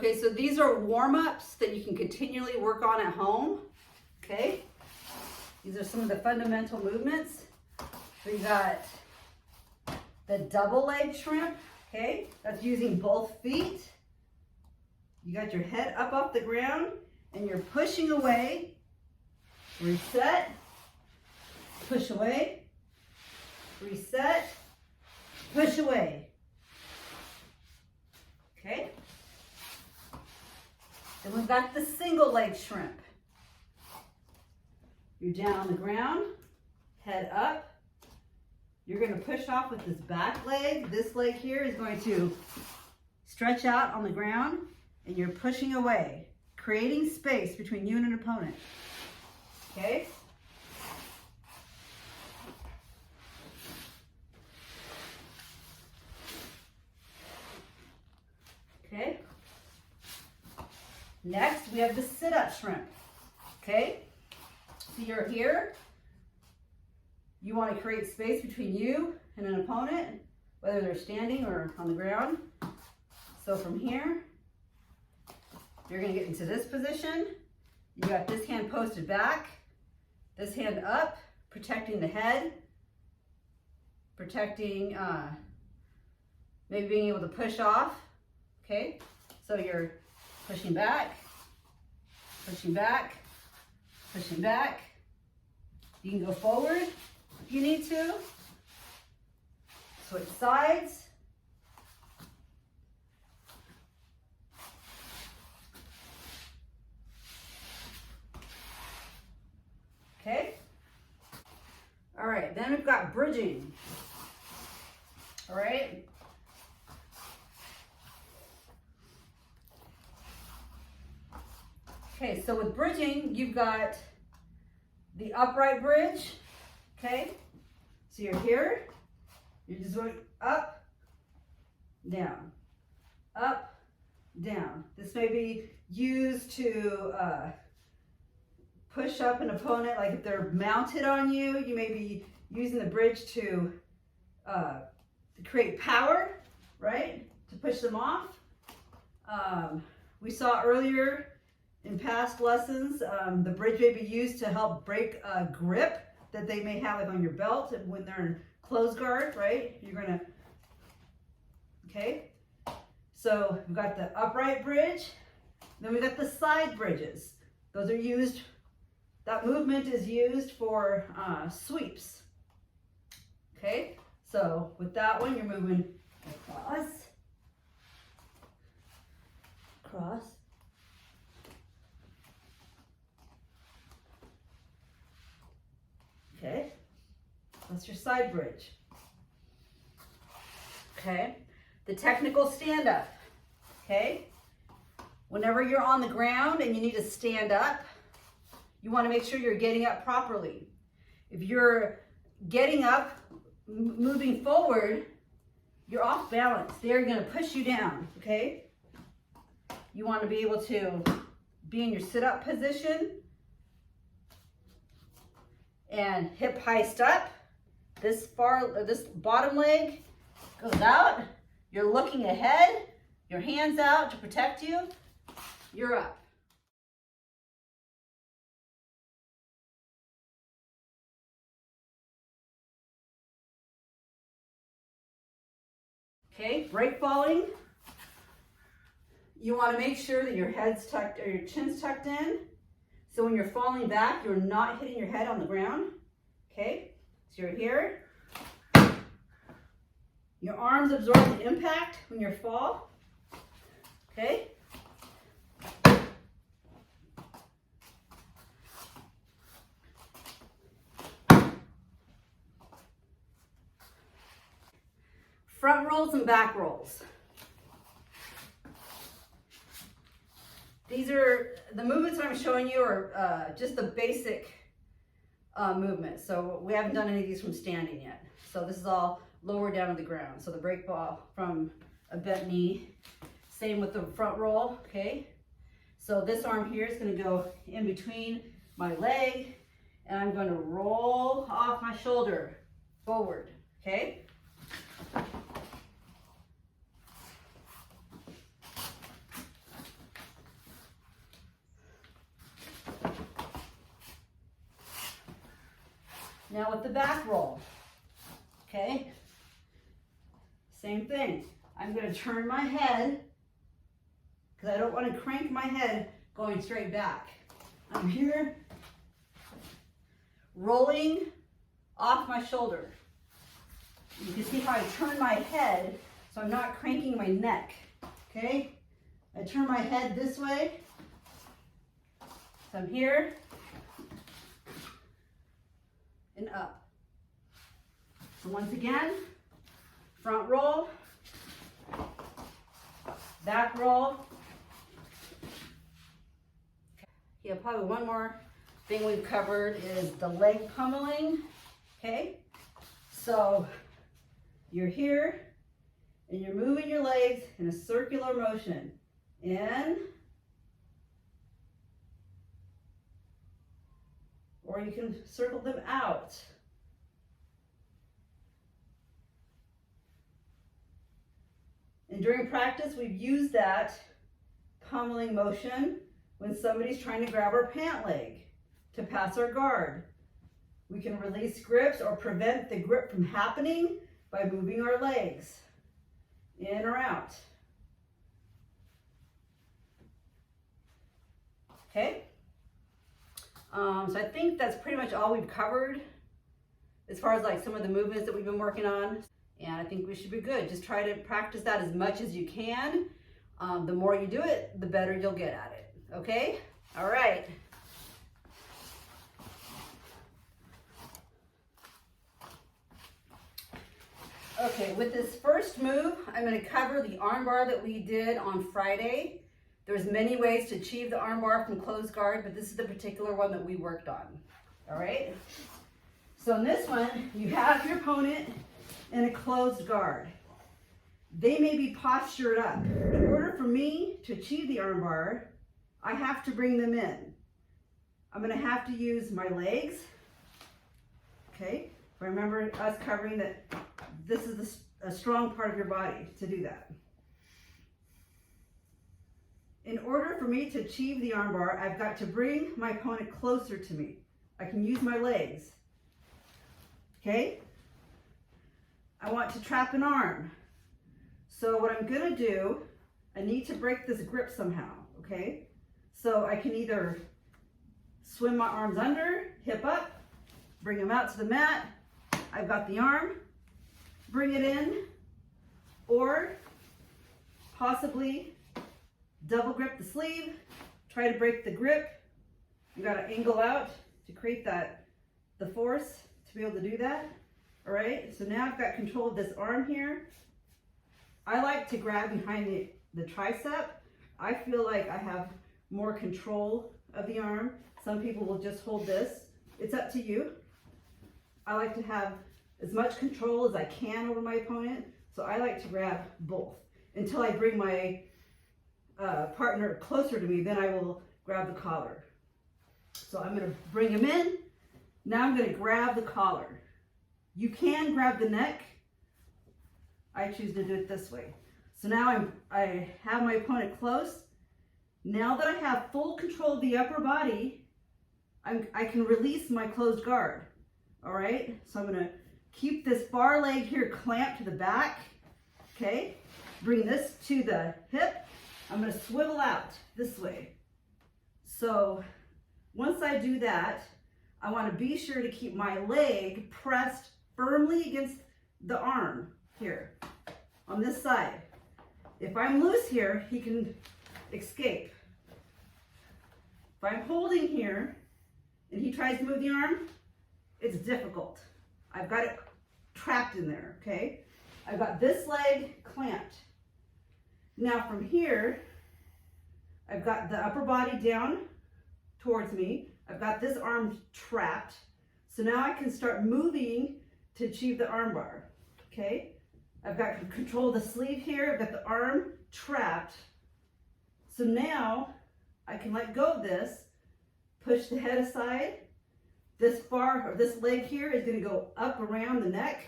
Okay, so these are warm-ups that you can continually work on at home. Okay, these are some of the fundamental movements. We got the double leg shrimp. Okay, that's using both feet. You got your head up off the ground and you're pushing away. Reset, push away, reset, push away. Okay. Then we've got the single leg shrimp. You're down on the ground, head up. You're going to push off with this back leg. This leg here is going to stretch out on the ground and you're pushing away, creating space between you and an opponent. Okay? Okay? Next, we have the sit-up shrimp. Okay? So you're here. You want to create space between you and an opponent, whether they're standing or on the ground. So from here, you're going to get into this position. You got this hand posted back, this hand up, protecting the head, protecting, maybe being able to push off. Okay? So you're pushing back, pushing back, pushing back. You can go forward if you need to. Switch sides. Okay. All right, then we've got bridging. All right. Okay, so with bridging, you've got the upright bridge. Okay, so you're here, you're just going up, down, up, down. This may be used to push up an opponent, like if they're mounted on you, you may be using the bridge to create power, right? To push them off. We saw earlier in past lessons, the bridge may be used to help break a grip that they may have like on your belt when they're in close guard, right? You're gonna, okay? So we've got the upright bridge, then we got the side bridges. Those are used, that movement is used for sweeps. Okay, so with that one, you're moving across, cross, okay, that's your side bridge. Okay, the technical stand-up. Okay, whenever you're on the ground and you need to stand up, you want to make sure you're getting up properly. If you're getting up, moving forward, you're off balance. They're going to push you down, okay? You want to be able to be in your sit-up position and hip heist up. This bottom leg goes out. You're looking ahead. Your hands out to protect you. You're up. Okay, break falling. You want to make sure that your head's tucked or your chin's tucked in. So when you're falling back, you're not hitting your head on the ground. Okay, so you're here. Your arms absorb the impact when you fall. Okay. Front rolls and back rolls. These are the movements I'm showing you are just the basic movements. So we haven't done any of these from standing yet. So this is all lower down to the ground. So the break ball from a bent knee. Same with the front roll, okay? So this arm here is gonna go in between my leg and I'm gonna roll off my shoulder forward, okay? Now with the back roll, okay? Same thing. I'm gonna turn my head because I don't want to crank my head going straight back. I'm here, rolling off my shoulder. You can see how I turn my head so I'm not cranking my neck, okay? I turn my head this way. So I'm here and up. So once again, front roll, back roll. Yeah, probably one more thing we've covered is the leg pummeling, okay? So you're here and you're moving your legs in a circular motion. In, or you can circle them out. And during practice, we've used that pummeling motion when somebody's trying to grab our pant leg to pass our guard. We can release grips or prevent the grip from happening by moving our legs in or out. Okay? So I think that's pretty much all we've covered as far as like some of the movements that we've been working on. And I think we should be good. Just try to practice that as much as you can. The more you do it, the better you'll get at it. Okay? All right. Okay, with this first move, I'm going to cover the arm bar that we did on Friday. There's many ways to achieve the arm bar from closed guard, but this is the particular one that we worked on. All right? So in this one, you have your opponent in a closed guard. They may be postured up. In order for me to achieve the arm bar, I have to bring them in. I'm going to have to use my legs. Okay? Remember us covering that this is a strong part of your body to do that. In order for me to achieve the arm bar, I've got to bring my opponent closer to me. I can use my legs. Okay? I want to trap an arm. So what I'm going to do, I need to break this grip somehow. Okay? So I can either swim my arms under, hip up, bring them out to the mat. I've got the arm, bring it in, or possibly double grip the sleeve, try to break the grip. You got to angle out to create the force to be able to do that. All right, so now I've got control of this arm here. I like to grab behind the tricep. I feel like I have more control of the arm. Some people will just hold this. It's up to you. I like to have as much control as I can over my opponent, so I like to grab both until I bring my partner closer to me. Then I will grab the collar. So I'm going to bring him in. Now I'm going to grab the collar. You can grab the neck. I choose to do it this way. So now I have my opponent close. Now that I have full control of the upper body, I can release my closed guard. All right, so I'm going to keep this far leg here clamped to the back. Okay, bring this to the hip. I'm going to swivel out this way. So once I do that, I want to be sure to keep my leg pressed firmly against the arm here on this side. If I'm loose here, he can escape. If I'm holding here and he tries to move the arm, it's difficult. I've got it trapped in there, okay? I've got this leg clamped. Now from here, I've got the upper body down towards me. I've got this arm trapped. So now I can start moving to achieve the arm bar, okay? I've got control of the sleeve here. I've got the arm trapped. So now I can let go of this, push the head aside. This leg here is going to go up around the neck,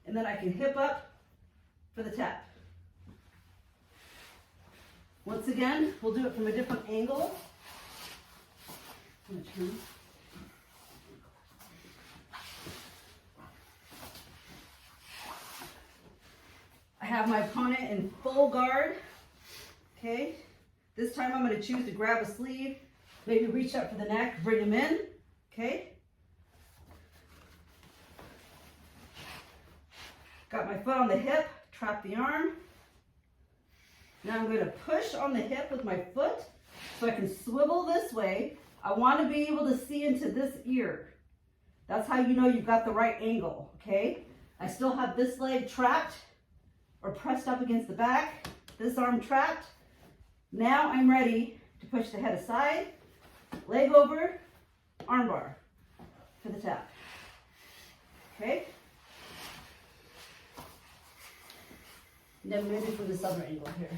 and then I can hip up for the tap. Once again, we'll do it from a different angle. have my opponent in full guard. Okay. This time I'm going to choose to grab a sleeve, maybe reach up for the neck, bring him in. Okay. Got my foot on the hip, trap the arm. Now I'm going to push on the hip with my foot so I can swivel this way. I want to be able to see into this ear. That's how you know you've got the right angle, okay? I still have this leg trapped or pressed up against the back, this arm trapped. Now I'm ready to push the head aside, leg over, arm bar for the tap, okay? And then maybe from this other angle here.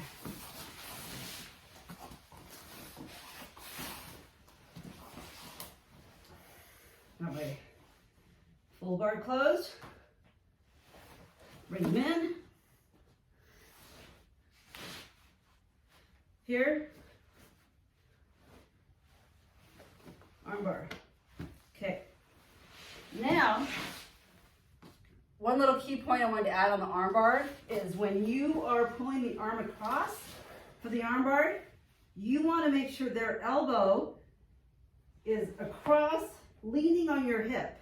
All right, full guard closed. Bring them in. Here. Arm bar. Okay. Now, one little key point I wanted to add on the arm bar is when you are pulling the arm across for the arm bar, you want to make sure their elbow is across, leaning on your hip.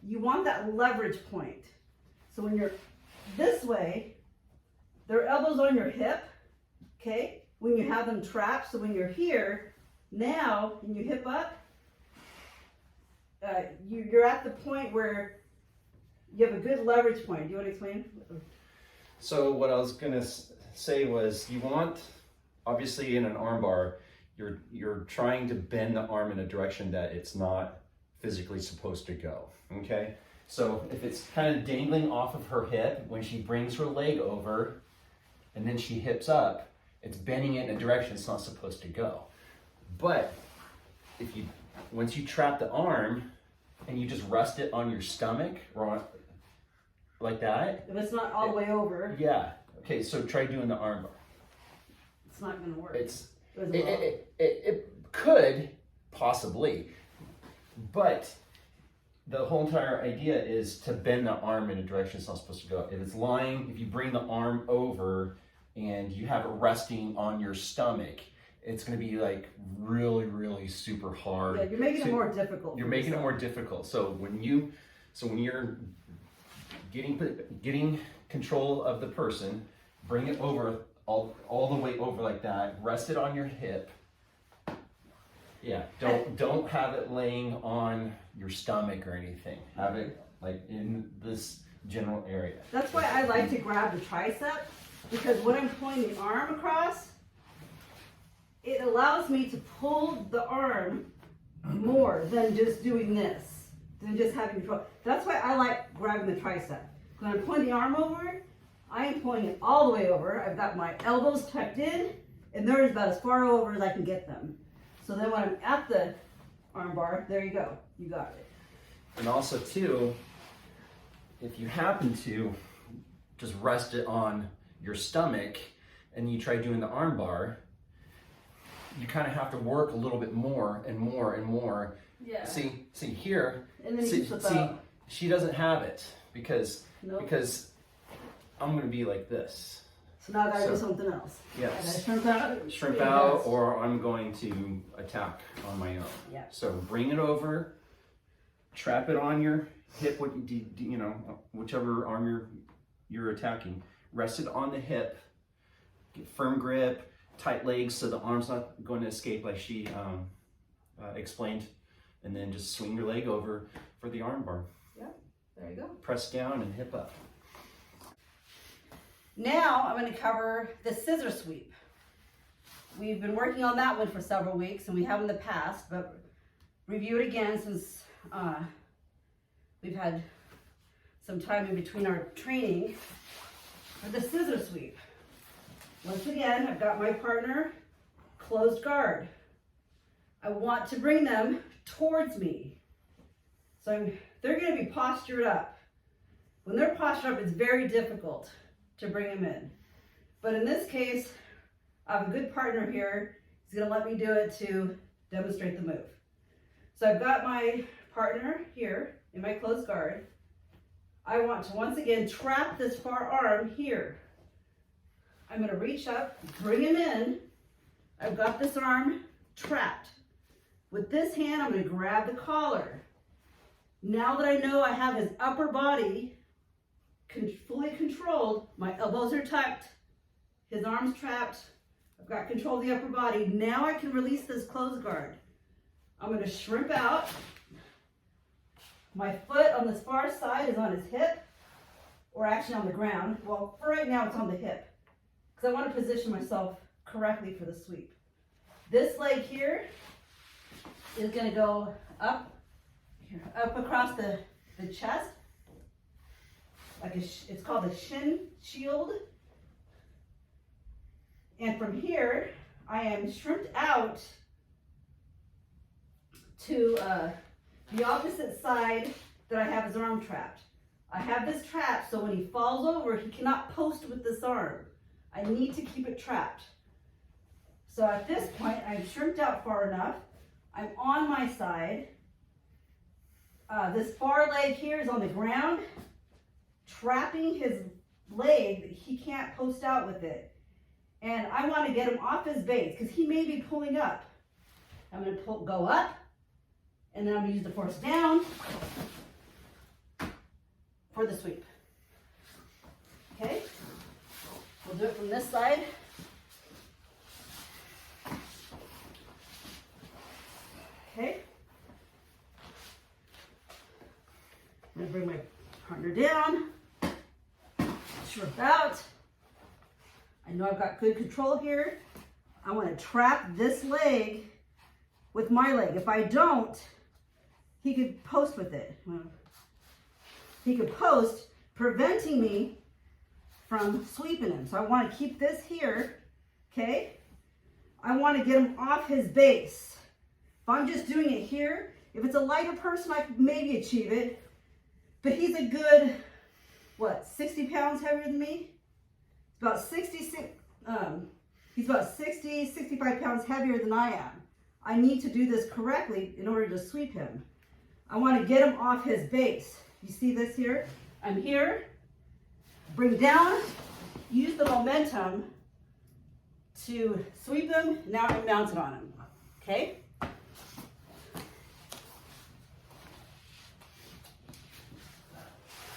You want that leverage point. So when you're this way, their elbow's on your hip, okay? When you have them trapped, so when you're here, now when you hip up, you're at the point where you have a good leverage point. Do you want to explain? So what I was gonna say was, you want, obviously in an arm bar, you're trying to bend the arm in a direction that it's not physically supposed to go, okay? So if it's kind of dangling off of her hip, when she brings her leg over and then she hips up, it's bending it in a direction it's not supposed to go. But once you trap the arm and you just rest it on your stomach or on, like that. If it's not all the way over. Yeah. Okay, so try doing the arm bar. It's not going to work. It could possibly, but the whole entire idea is to bend the arm in a direction it's not supposed to go. If it's lying, if you bring the arm over and you have it resting on your stomach, it's going to be like really, really super hard. Yeah, you're making it more difficult. You're making it more difficult. So when you're getting control of the person, bring it over all the way over like that. Rest it on your hip. Yeah, don't have it laying on your stomach or anything. Have it like in this general area. That's why I like to grab the tricep, because when I'm pulling the arm across, it allows me to pull the arm more than just doing this, than just having control. That's why I like grabbing the tricep. When I'm pulling the arm over, I am pulling it all the way over. I've got my elbows tucked in, and they're about as far over as I can get them. So then when I'm at the arm bar, there you go. You got it. And also too, if you happen to just rest it on your stomach and you try doing the arm bar, you kind of have to work a little bit more and more and more. Yeah. See here. And then you flip out. She doesn't have it because Nope. I'm going to be like this. So now I gotta do something else. Yes. I gotta Shrimp out, or I'm going to attack on my own. Yeah. So bring it over, trap it on your hip, whichever arm you're attacking. Rest it on the hip, get firm grip, tight legs so the arm's not going to escape like she explained, and then just swing your leg over for the arm bar. Yeah, there you go. Press down and hip up. Now I'm going to cover the scissor sweep. We've been working on that one for several weeks, and we have in the past, but review it again since we've had some time in between our training for the scissor sweep. Once again, I've got my partner closed guard. I want to bring them towards me. So they're going to be postured up. When they're postured up, it's very difficult to bring them in. But in this case, I have a good partner here. He's going to let me do it to demonstrate the move. So I've got my partner here in my closed guard. I want to once again trap this far arm here. I'm gonna reach up, bring him in. I've got this arm trapped. With this hand, I'm gonna grab the collar. Now that I know I have his upper body fully controlled, my elbows are tucked, his arm's trapped, I've got control of the upper body. Now I can release this close guard. I'm gonna shrimp out. My foot on this far side is on his hip, or actually on the ground. Well, for right now it's on the hip, because I want to position myself correctly for the sweep. This leg here is going to go up across the chest, like it's called a shin shield. And from here, I am shrimped out to the opposite side that I have his arm trapped. I have this trapped so when he falls over, he cannot post with this arm. I need to keep it trapped. So at this point, I'm shrimped out far enough. I'm on my side. This far leg here is on the ground, trapping his leg that he can't post out with it. And I want to get him off his base because he may be pulling up. I'm going to go up, and then I'm going to use the force down for the sweep. Okay? We'll do it from this side. Okay? I'm going to bring my partner down, shrimp out. I know I've got good control here. I want to trap this leg with my leg. If I don't, he could post with it. He could post, preventing me from sweeping him. So I want to keep this here, okay? I want to get him off his base. If I'm just doing it here, if it's a lighter person, I could maybe achieve it. But he's a good, 60 pounds heavier than me? About 66, he's about 60, 65 pounds heavier than I am. I need to do this correctly in order to sweep him. I want to get him off his base. You see this here? I'm here, bring down, use the momentum to sweep him. Now I'm mounted on him, okay?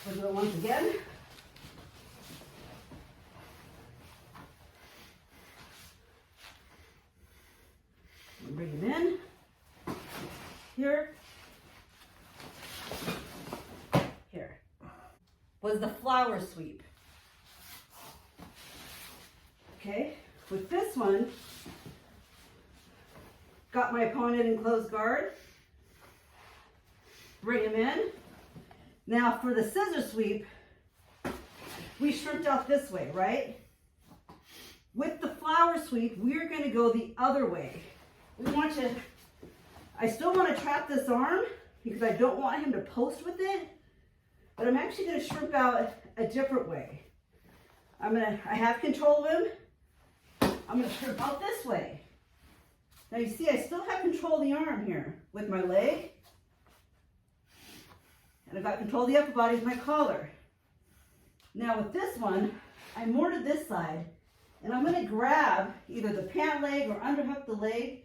We'll do it once again. Bring him in, here, here. Was the flower sweep. Okay, with this one, got my opponent in close guard, bring him in. Now for the scissor sweep, we shrimped out this way, right? With the flower sweep, we're gonna go the other way. I still want to trap this arm because I don't want him to post with it, but I'm actually going to shrimp out a different way. I have control of him. I'm going to shrimp out this way. Now you see I still have control of the arm here with my leg, and I've got control of the upper body with my collar. Now with this one, I'm more to this side, and I'm going to grab either the pant leg or underhook the leg,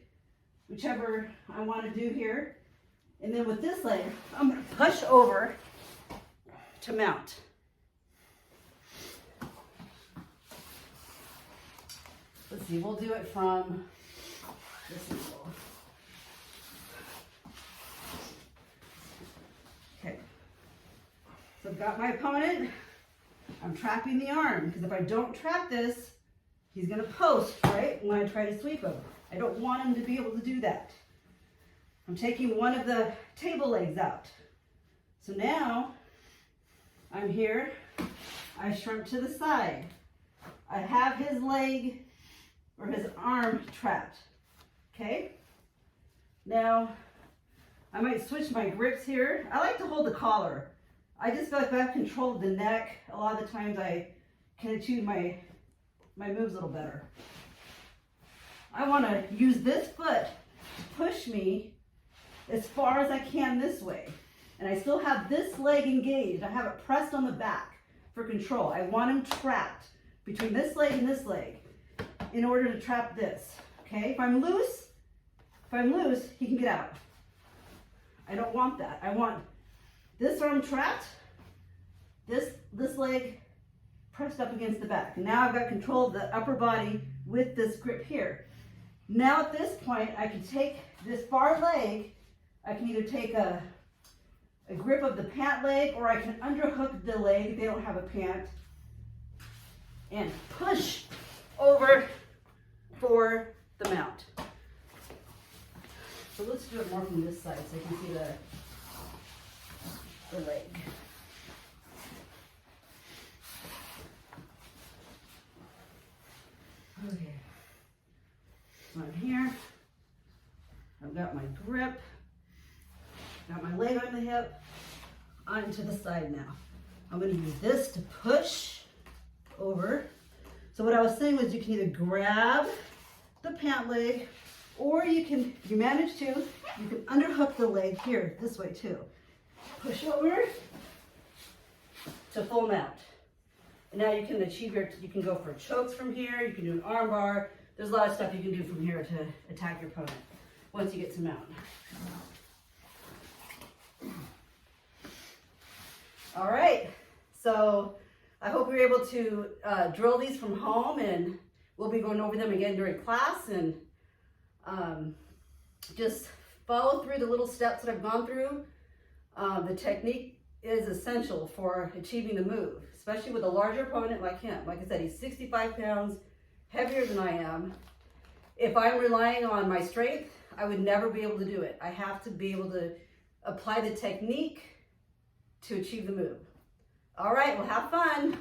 whichever I want to do here. And then with this leg, I'm going to push over to mount. Let's see, we'll do it from this angle. Okay. So I've got my opponent. I'm trapping the arm, because if I don't trap this, he's going to post, right, when I try to sweep him. I don't want him to be able to do that. I'm taking one of the table legs out. So now, I'm here, I shrimp to the side. I have his leg or his arm trapped, okay? Now, I might switch my grips here. I like to hold the collar. I just feel like if I have control of the neck, a lot of the times I can achieve my moves a little better. I want to use this foot to push me as far as I can this way. And I still have this leg engaged. I have it pressed on the back for control. I want him trapped. between this leg and this leg in order to trap this. Okay, if I'm loose, he can get out. I don't want that. I want this arm trapped, this leg pressed up against the back. And now I've got control of the upper body with this grip here. Now at this point, I can take this far leg, I can either take a grip of the pant leg, or I can underhook the leg if they don't have a pant, and push over for the mount. So let's do it more from this side so you can see the leg. Okay, so I'm here, I've got my grip, got my leg on the hip, onto the side now. I'm going to use this to push over. So what I was saying was you can either grab the pant leg, or you can, if you manage to, you can underhook the leg here, this way too. Push over to full mount. And now you can achieve you can go for chokes from here, you can do an arm bar. There's a lot of stuff you can do from here to attack your opponent once you get to mount. All right, so I hope you're able to drill these from home, and we'll be going over them again during class, and just follow through the little steps that I've gone through. The technique is essential for achieving the move, especially with a larger opponent like him. Like I said, he's 65 pounds heavier than I am. If I'm relying on my strength, I would never be able to do it. I have to be able to apply the technique to achieve the move. All right, well, have fun.